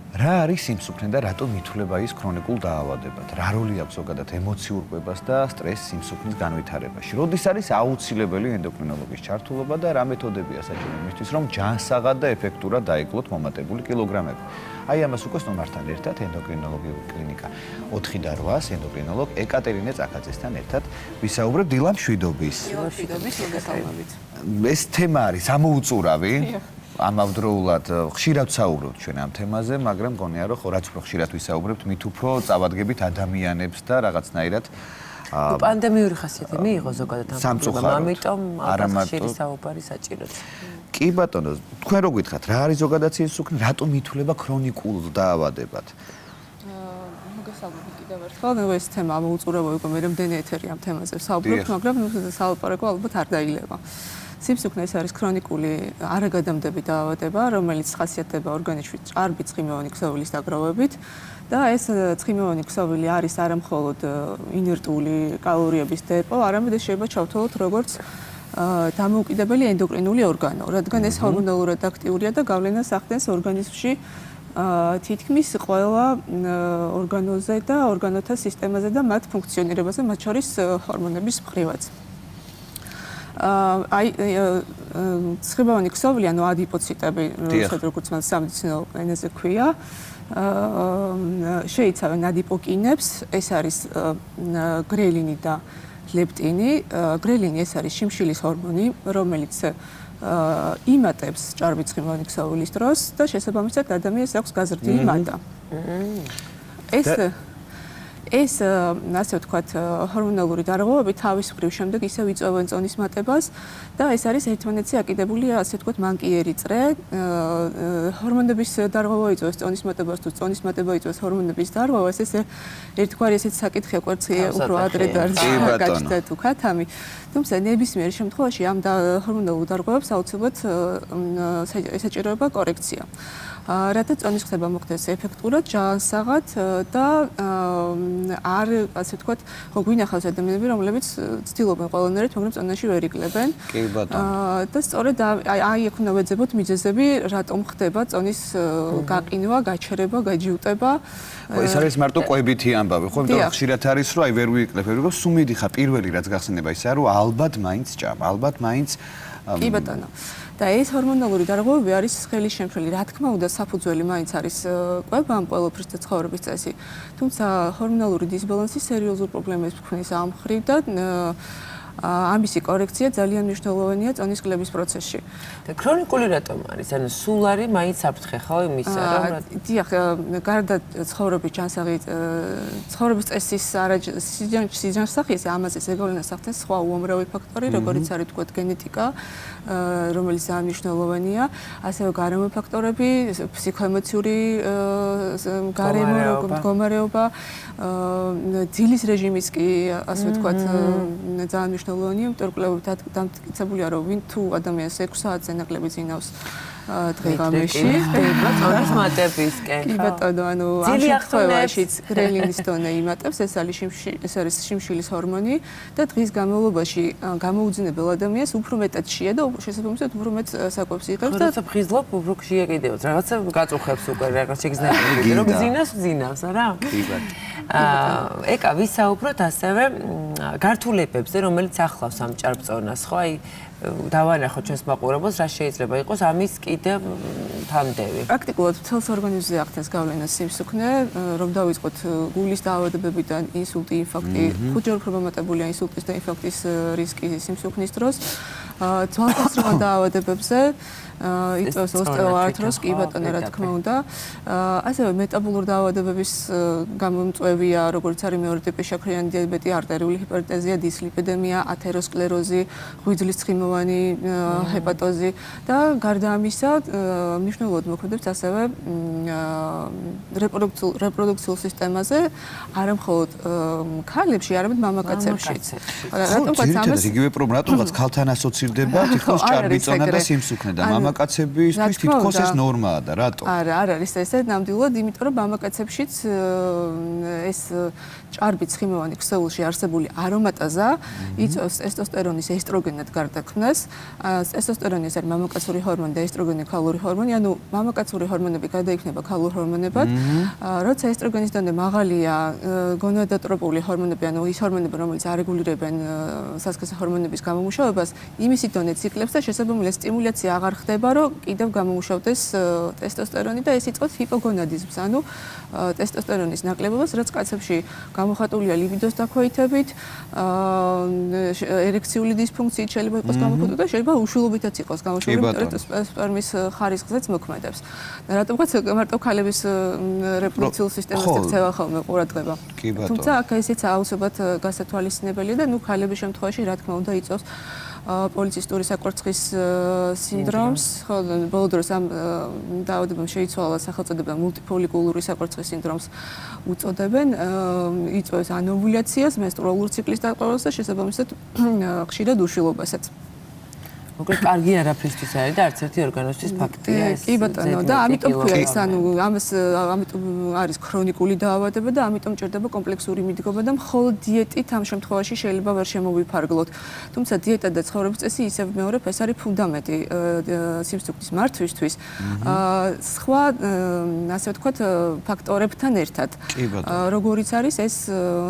რა არის სიმსუქნე და რატომ ითვლება ის ქრონიკულ დაავადებად? რა როლი აქვს ზოგადად ემოციურ კვებას და სტრესს სიმსუქნის განვითარებაში? როდის არის აუცილებელი ენდოკრინოლოგის ჩართულობა და რა მეთოდებია საჭირო იმისთვის, რომ ჯანსაღად და ეფექტურად დაიკლოთ მომატებული კილოგრამები? აი ამას უკვე სტუმართან ერთად ენდოკრინოლოგიური კლინიკა 4 და 8-ს ენდოკრინოლოგ ეკატერინე წახაძესთან ერთად ვისაუბრებთ დილა მშვიდობის. მოგესალმებით. ეს თემა არის ამოუწურავი. ამავდროულად ხშირად ვსაუბრობთ ჩვენ ამ თემაზე, მაგრამ მგონია რომ რაც უფრო ხშირად ვისაუბრებთ, მით უფრო წავადგებით ადამიანებს და რაღაცნაირად პანდემიური ხასიათი მიიღო ზოგადად ამ პრობლემამ, ამიტომ ხშირი საუბარი საჭიროა. კი ბატონო, თქვენ რო გითხრათ, რა არის ზოგადად სიმსუქნე, რატომ ითვლება ქრონიკულ დაავადებად? მოგესალმებით კიდევ ერთხელ, ეს თემა ამოუწურავი უკვე მე რამდენი ეთერი ამ თემაზე ვსაუბრობთ, მაგრამ სალაპარაკო ალბათ არ დაილევა. სიმსუქნე ეს არის ქრონიკული არაგადამდები დაავადება, რომელიც ხასიათდება ორგანიზმში ჭარბი ცხიმოვანი ქსოვილის დაგროვებით და ეს ცხიმოვანი ქსოვილი არის არა მხოლოდ ინერტული კალორიების დეპო, არამედ ეს შეიძლება ჩავთვალოთ როგორც დამოუკიდებელი ენდოკრინული ორგანო, რადგან ეს ჰორმონალურად აქტიურია და გავლენას ახდენს ორგანიზმში თითქმის ყველა ორგანოზე და ორგანოთა სისტემაზე და მათ ფუნქციონირებაზე, მათ შორის ჰორმონების მხრივაც. აი ცხიმოვანი ქსოვილი, ანუ ადიპოციტები, როგორც მას სამედიცინო ენაზე ქვია, შეიცავენ ადიპოკინებს, ეს არის გრელინი და ლეპტინი. გრელინი ეს არის შიმშილის ჰორმონი, რომელიც იმატებს ჭარბი ცხიმოვანი ქსოვილის დროს და შესაბამისად ადამიანს აქვს გაზრდილი მატა. ეს ასე ვთქვათ, ჰორმონალური დარღვევები თავის მხრივ შემდეგ ისევ იწვევენ წონის მატებას და ეს არის ერთმანეთზე აკიდებული, ასე ვთქვათ, მანკიერი წრე. ჰორმონების დარღვევა იწვევს წონის მატებას თუ წონის მატება იწვევს ჰორმონების დარღვევას, ეს ერთგვარი ესეც საკითხია, კვერცხი უფრო ადრე გაჩნდა თუ ქათამი. თუმცა ნებისმიერ შემთხვევაში ამ ჰორმონალურ დარღვევებს აუცილებლად ესაჭიროება კორექცია. რათა წონის ხდება მოხდეს ეფექტურად, ჯანსაღად და არ, ასე ვთქვათ, გვინახავს ადამიანები, რომლებიც ცდილობენ ყველანაირად, მაგრამ წონაში ვერ იკლებენ. კი ბატონო. და სწორედ აი აქ უნდა ვეძებოთ მიზეზები, რატომ ხდება წონის გაყინვა, გაჩერება, გაჯიუტება. ეს არის მარტო კვებითი ამბავი, ხო? იმიტომ რომ ხშირად არის, რომ აი ვერ ვიკლებ, რომ სუმიდი ხარ, პირველი რაც გახსენება ისაა, რომ ალბათ მაინც ჭამ, ალბათ მაინც კი ბატონო. და ეს ჰორმონალური დარღვევები არის ხელის შემშელი. რა თქმა უნდა, საფუძველი მაინც არის კვება ამ ყველაფრის და ცხოვრების წესი. თუმცა ჰორმონალური დისბალანსი სერიოზულ პრობლემებს ქმნის ამ მხრივ და ამისი კორექცია ძალიან მნიშვნელოვანია წონის კლების პროცესში. და ქრონიკული რატომ არის? ანუ სულ არის მაინც საფრთხე ხო იმისა, რომ დიახ, გარდა ცხოვრების ჯანსაღი ცხოვრების წესის სიჯანსაღის ამაზე ზეგავლენას ახდენს სხვა უამრავი ფაქტორი, როგორიც არის თქვათ გენეტიკა, რომელიც ძალიან მნიშვნელოვანია, ასევე გარემო ფაქტორები, ფსიქოემოციური გარემო მდგომარეობა, ძილის რეჟიმის კი, ასე ვთქვათ, ძალიან მნიშვნელოვანია, იმიტომ რომ კვლევებით დამტკიცებულია, რომ ვინ თუ ადამიანს 6 საათზე ნაკლები წინავს დღე-ღამეში, წონის მატებისკენ. კი ბატონო, ანუ ამ შემთხვევაშიც გრელინის დონე იმატებს, ეს არის შიმშილის ჰორმონი და დღის განმავლობაში გამოუძინებელ ადამიანს უფრო მეტად შეა და შესაბამისად უფრო მეტ საკვებს იღებს და როცა ფხიზლობ, უფრო ხშირია კიდევაც. რაღაცა გაწუხებს უკვე, რაღაც შეგრძნები, რომ გძინავს, არა? კი ბატონო. ეკა ვისაუბროთ ასევე გართულებებზე, რომელიც ახლავს ამ ჭარბწონას, ხო? აი დავანახოთ ჩვენს მაყურებელს, რა შეიძლება იყოს ამის კიდევ თანდევი. პრაქტიკულად მთელს ორგანიზმზე ახდენს გავლენას სიმსუქნე, რომ დავიწყოთ გულის დაავადებებიდან ინსულტი, ინფარქტი, ხუთჯერ უფრო მომატებულია ინსულტის და ინფარქტის რისკი სიმსუქნის დროს, ძვალთასროღა დაავადებებზე, იწვევს ოსტეოართროზს, კი ბატონო, რა თქმა უნდა. ასევე მეტაბოლური დაავადებების გამომწვევია, როგორც არის მეორე ტიპის შაქრიანი დიაბეტი, არტერიული ჰიპერტენზია, დისლიპიდემია, ათეროსკლეროზი, ღვიძლის ცხიმოვანი ჰეპატოზი და გარდა ამისა, მნიშვნელოვნად მოქმედებს ასევე რეპროდუქციულ სისტემაზე, არა მხოლოდ ქალებში, არამედ მამაკაცებშიც. რატომღაც იგივე პრობლემა, რატომღაც ქალთან ასოცირდება თითქოს ჭარბი წონა და სიმსუქნე და მამაკაცებისთვის თითქოს ეს ნორმაა და რატო? არა, არ არის ესე ნამდვილად, იმიტომ რომ მამაკაცებშიც ეს ჭარბი ცხიმოვანი ქსოვილში არსებული არომატაზა იწვევს ტესტოსტერონის ესტროგენად გარდაქმნას. ტესტოსტერონი ეს არის მამაკაცური ჰორმონი და ესტროგენი ქალური ჰორმონი, ანუ მამაკაცური ჰორმონები გადაიქნება ქალურ ჰორმონებად. როცა ესტროგენის დონე მაღალია, გონადოტროპული ჰორმონები, ანუ ის ჰორმონები, რომელიც არეგულირებენ სასქესო ჰორმონების გამომუშავებას, იმისი დონე ციკლებს და შესაბამისად სტიმულაცია აღარ ხდება, რომ კიდევ გამომუშავდეს ტესტოსტერონი და ეს იწყებს ჰიპოგონადიზმს, ანუ ტესტოსტერონის ნაკლებობას, რაც კაცებში გამოხატულია ლიბიდოს დაქვეითებით, ერექციული დისფუნქციით შეიძლება იყოს გამოხატული და შეიძლება უშვილობითაც იყოს გამოხატული, იმიტომ რომ სპერმის ხარისხზეც მოქმედებს. რატომღაც მარტო ქალების რეპროდუქციულ სისტემას ექცევა ხოლმე ყურადღება. თუმცა აქ ესეც აუცილებლად გასათვალისწინებელია და ნუ ქალების შემთხვევაში რა თქმა უნდა იწვევს პოლიცისტური საკვერცხის სინდრომს, ხოლო ბოლო დროს ამ დაავადებამ შეიცვალა სახელწოდება მულტიფოლიკულური საკვერცხის სინდრომს უწოდებენ, იწვევს ანოვულაციას, მენსტრუალურ ციკლის დაკავებას და შესაბამისად ხშირად უშვილობასაც. მოკლედ კარგი არაფრისთვის არის და არც ერთი ორგანოსთვის ფაქტია ეს. კი ბატონო, და ამიტომ ქვია ეს, ანუ ამიტომ არის ქრონიკული დაავადება და ამიტომ ჭირდება კომპლექსური მიდგომა და მხოლოდ დიეტით ამ შემთხვევაში შეიძლება ვერ შემოვიფარგლოთ. თუმცა დიეტა და ცხოვრების წესი ისევ მეორებ ეს არის ფუნდამენტი სიმსუქნის მართვისთვის. სხვა ასე ვთქვათ ფაქტორებთან ერთად. როგორიც არის ეს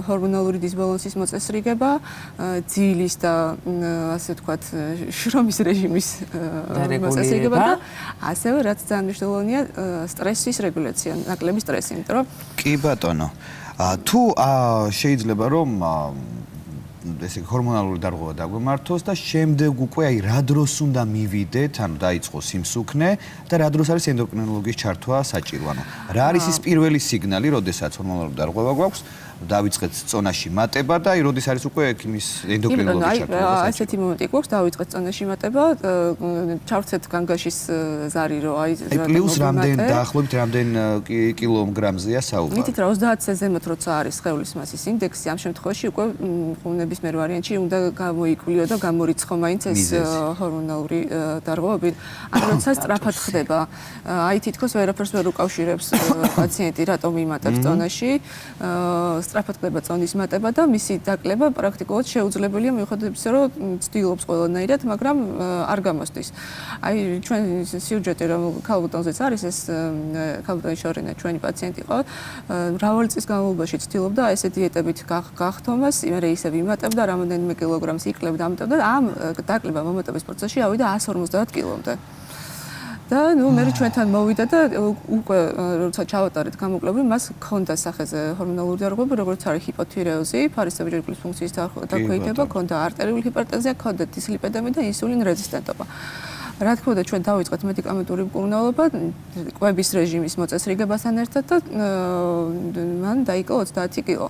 ჰორმონალური დისბალანსის მოწესრიგება, ძილის და ასე ვთქვათ შრომის რეჟიმის მოწესრიგება და ასევე რაც ძალიან მნიშვნელოვანია სტრესის რეგულაცია, ნაკლები სტრესი, იმიტომ რომ კი ბატონო. თუ შეიძლება რომ ესე ჰორმონალური დარღვევა დაგვემართოს და შემდეგ უკვე აი რა დროს უნდა მივიდეთ, ანუ დაიწყოს სიმსუქნე და რა დროს არის ენდოკრინოლოგის ჩართვა საჭირო, ანუ რა არის ის პირველი სიგნალი, როდესაც ჰორმონალური დარღვევა გვაქვს, დავიწყეთ წონაში მატება და აი როდის არის უკვე ექიმის ენდოკრინოლოგის ჩართვა. ასეთი მომენტი გვაქვს, დავიწყეთ წონაში მატება, ჩავცეთ განგაშის ზარი, რომ აი პლუს რამდენ დაახლოებით რამდენ კილოგრამზეა საუბარი. მითით რა 30-ზე ზემოთ როცა არის სხეულის მასის ინდექსი, ამ შემთხვევაში უკვე ნებისმიერ ვარიანტში უნდა გამოიკვლიო და გამორიცხო მაინც ეს ჰორმონალური დარღვევები. ან როცა სწრაფად ხდება, აი თითქოს ვერაფერს ვერ უკავშირებს პაციენტი რატომ იმატებს წონაში, სწრაფად ხდება წონის მატება და მისი დაკლება პრაქტიკულად შეუძლებელია მიუხედავად იმისა, რომ ცდილობს ყველანაირად, მაგრამ არ გამოსდის. აი ჩვენ სიუჟეტი რომ ქალბატონზეც არის ეს ქალბატონის შორენა ჩვენი პაციენტი იყო, მრავალი წლის განმავლობაში ცდილობდა ესე დიეტებით გახდომას, იმერე ისევ იმატებდა რამდენიმე კილოგრამს იკლებდა, ამიტომ და ამ დაკლება მომატების პროცესში ავიდა 150 კილომდე. და ნუ მე ჩვენთან მოვიდა და უკვე როცა ჩავატარეთ გამოკვლევები, მას ჰქონდა სახეზე ჰორმონალური დარღვევა, როგორც არის ჰიპოთირეოზი, ფარისებრი ჯგუფის ფუნქციის დაქვეითება, ჰქონდა არტერიული ჰიპერტენზია, ჰქონდა დისლიპიდემია და ინსულინ რეზისტენტობა. რა თქმა უნდა, ჩვენ დავიწყეთ მედიკამენტური მკურნალობა, კვების რეჟიმის მოწესრიგებასთან ერთად და მან დაიკლო 30 კილო.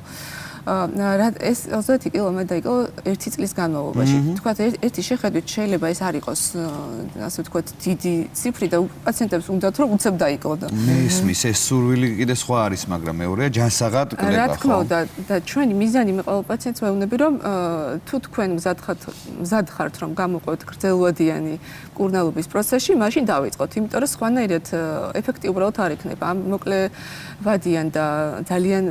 ეს 30 კილო მე დაიკლო 1 წლის განმავლობაში. თქვათ ერთი შეხედვით შეიძლება ეს არ იყოს ასე ვთქვათ დიდი ციფრი და პაციენტებს უნდათ რომ უცებ დაიკლო. მესმის ეს სურვილი კიდე სხვა არის, მაგრამ მეორეა ჯანსაღად კლება, ხო? რა თქმა უნდა და ჩვენი მიზანი მე ყოველ პაციენტს ვეუბნები რომ თუ თქვენ მზად ხართ რომ გამოყვეთ გრძელვადიანი მკურნალობის პროცესში, მაშინ დავიწყოთ, იმიტომ რომ სხვანაირად ეფექტი უბრალოდ არ იქნება. ამ მოკლევადიან და ძალიან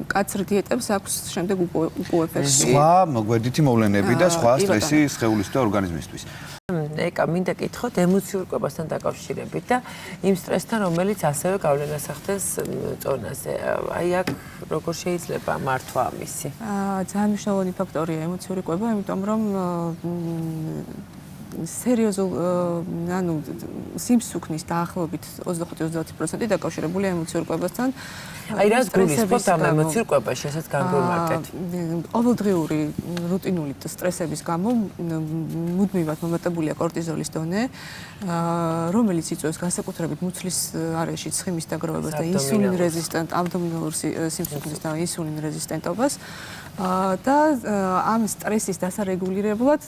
მკაცრ დიეტებს აქვს შემდეგ უკვე ეფექტი. სხვა მოგვერდითი მოვლენები და სხვა სტრესი სხეულის და ორგანიზმისთვის. ეკა მინდა კითხოთ ემოციურ კვებასთან დაკავშირებით და იმ სტრესთან, რომელიც ასევე გავლენას ახდენს წონაზე. აი აქ როგორ შეიძლება მართვა ამისი? ძალიან მნიშვნელოვანი ფაქტორია ემოციური კვება, იმიტომ რომ სერიოზულ ანუ სიმსუქნის დაახლოებით 25-30% დაკავშირებულია ემოციურ კვებასთან. აი რას გულისხმობთ ამ ემოციურ კვებაში, რასაც განგვიმარტეთ? ყოველდღიური რუტინული სტრესების გამო მუდმივად მომატებულია კორტიზოლის დონე, რომელიც იწვევს განსაკუთრებით მუცლის არეში ცხიმის დაგროვებას და ინსულინ რეზისტენტ აბდომინალურ სიმსუქნის და ინსულინ რეზისტენტობას. და ამ სტრესის დასარეგულირებლად,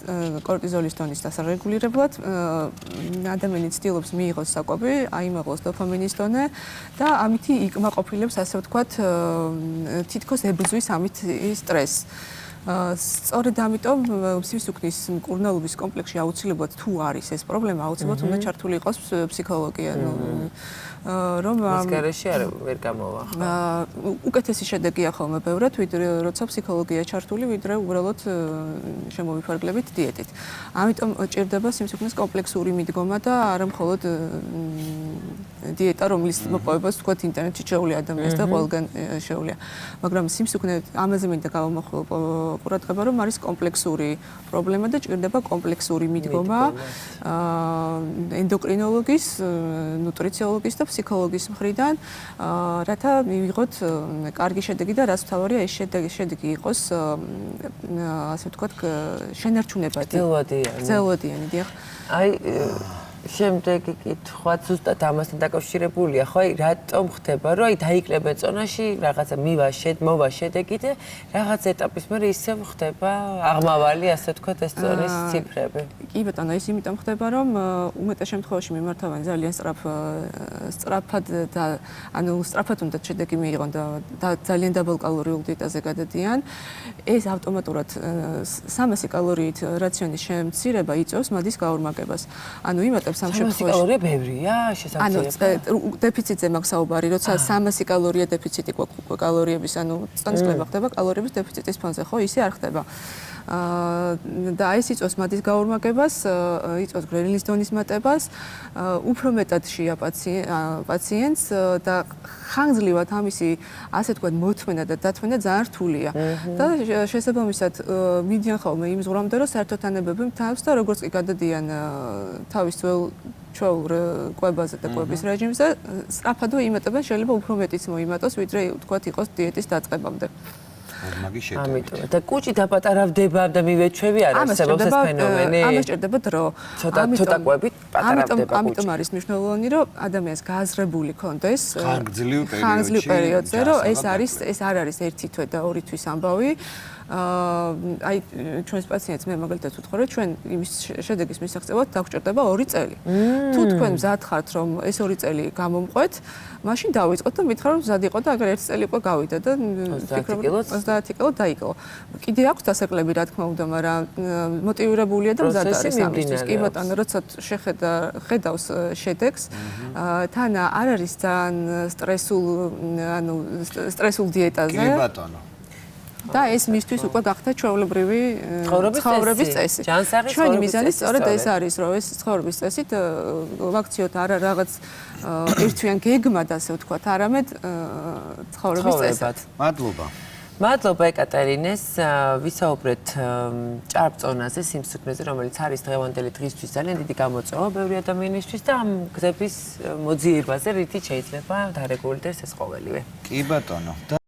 კორტიზოლის დონის დასარეგულირებლად ადამიანი ცდილობს მიიღოს საკვები, აიმაღლოს დოფამინის დონე და ამითი იკმაყოფილებს, ასე ვთქვათ, თითქოს ებრძვის ამით სტრესს. სწორედ ამიტომ სისუქნის მკურნალობის კომპლექსში აუცილებლად თუ არის ეს პრობლემა, აუცილებლად უნდა ჩართული იყოს ფსიქოლოგია, რომ მასკარეში ვერ გამოვა. უკეთესი შედეგია ხოლმე ბევრად, ვიდრე როცა ფსიქოლოგია ჩართული, ვიდრე უბრალოდ შემოვიფარგლებით დიეტით. ამიტომ ჭირდება სიმსუქნის კომპლექსური მიდგომა და არა მხოლოდ დიეტა, რომლის მოპოვებას თქვათ ინტერნეტში შეუძლია ადამიანს და ყველგან შეუძლია. მაგრამ სიმსუქნე ამაზე მინდა გავამახვილო ყურადღება, რომ არის კომპლექსური პრობლემა და ჭირდება კომპლექსური მიდგომა ენდოკრინოლოგის, ნუტრიციოლოგის და ფსიქოლოგის მხრიდან, რათა მივიღოთ კარგი შედეგი და რაც მთავარია ეს შედეგი იყოს ასე ვთქვათ შენარჩუნებადი. გრძელვადიანი, დიახ. აი შემდეგი კითხვა ზუსტად ამასთან დაკავშირებულია, ხო? აი რატომ ხდება, რომ აი დაიკლება წონაში რაღაცა მოვა შედეგი და რაღაც ეტაპის მერე ისევ ხდება აღმავალი, ასე ვთქვათ, ეს წონის ციფრები. კი ბატონო, ის იმიტომ ხდება, რომ უმეტეს შემთხვევაში მიმართავენ ძალიან სწრაფად და ანუ სწრაფად უნდა შედეგი მიიღონ და ძალიან დაბალკალორიულ დიეტაზე გადადიან. ეს ავტომატურად 300 კალორიით რაციონის შემცირება იწვევს მადის გაორმაგებას. ანუ იმატებს ამ შემთხვევაში კალორია ბევრია, შესაძლოა. ანუ დეფიციტზე მაქვს საუბარი, როცა 300 კალორია დეფიციტი გვაქვს კალორიების, ანუ წონის კლება ხდება კალორიების დეფიციტის ფონზე, ხო, ისე არ ხდება. და ეს იწვევს მადის გაორმაგებას, იწვევს გრელინის დონის მატებას, უფრო მეტად შეა პაციენტს და ხანგრძლივად ამისი ასე თქვა მოთმენა და დათმენა ძალიან რთულია. და შესაბამისად მიდიან ხოლმე იმ ზღვრამდე, რომ საერთოდ ანებები თავს და როგორც კი გადადიან თავის ჩვეულ კვებაზე და კვების რეჟიმზე, სწრაფადო იმატებენ, შეიძლება უფრო მეტიც მოიმატოს, ვიდრე თქვა იყოს დიეტის დაწყებამდე. მაგის შედეგი. ამიტომ და კუჭი დაპატარავდება და მივეჩვევი არ არსებობს ეს ფენომენი. ამას ჭირდება დრო. ცოტა კვებით პატარავდება კუჭი. ამიტომ არის მნიშვნელოვანი, რომ ადამიანს გააზრებული ქონდეს ხანგრძლივ პერიოდზე, რომ ეს არ არის ერთი თვე და ორი თვის ამბავი. აი ჩვენს პაციენტს მე მაგალითად ვთქვა, რომ ჩვენ იმის შედეგის მისაღწევად დაგვჭირდება 2 წელი. თუ თქვენ მზად ხართ, რომ ეს 2 წელი გამომყვეთ, მაშინ დავიწყოთ და მითხრა, რომ მზად იყო და აგერ 1 წელი უკვე გავიდა და ფიქრობ 30 კილო დაიკლო. კიდე აქვს დასაკლები, რა თქმა უნდა, მაგრამ მოტივირებულია და მზად არის ამისთვის. კი ბატონო, როცა ხედავს შედეგს, თან არ არის ძალიან სტრესულ დიეტაზე. კი ბატონო. და ეს მისთვის უკვე გახდა ჩვეულებრივი ცხოვრების წესი. ჩვენი მიზანი სწორედ ეს არის, რომ ეს ცხოვრების წესით ვაქციოთ არა რაღაც ერთვიან გეგმად, ასე ვთქვათ, არამედ ცხოვრების წესად. მადლობა. მადლობა ეკატერინეს, ვისაუბრეთ ჭარბწონაზე, სიმსუქნეზე, რომელიც არის დღევანდელი დღისთვის ძალიან დიდი გამოწვევა ბევრი ადამიანისთვის და ამ გზების მოძიებაზე, რითიც შეიძლება დარეგულირდეს ეს ყოველივე. კი ბატონო.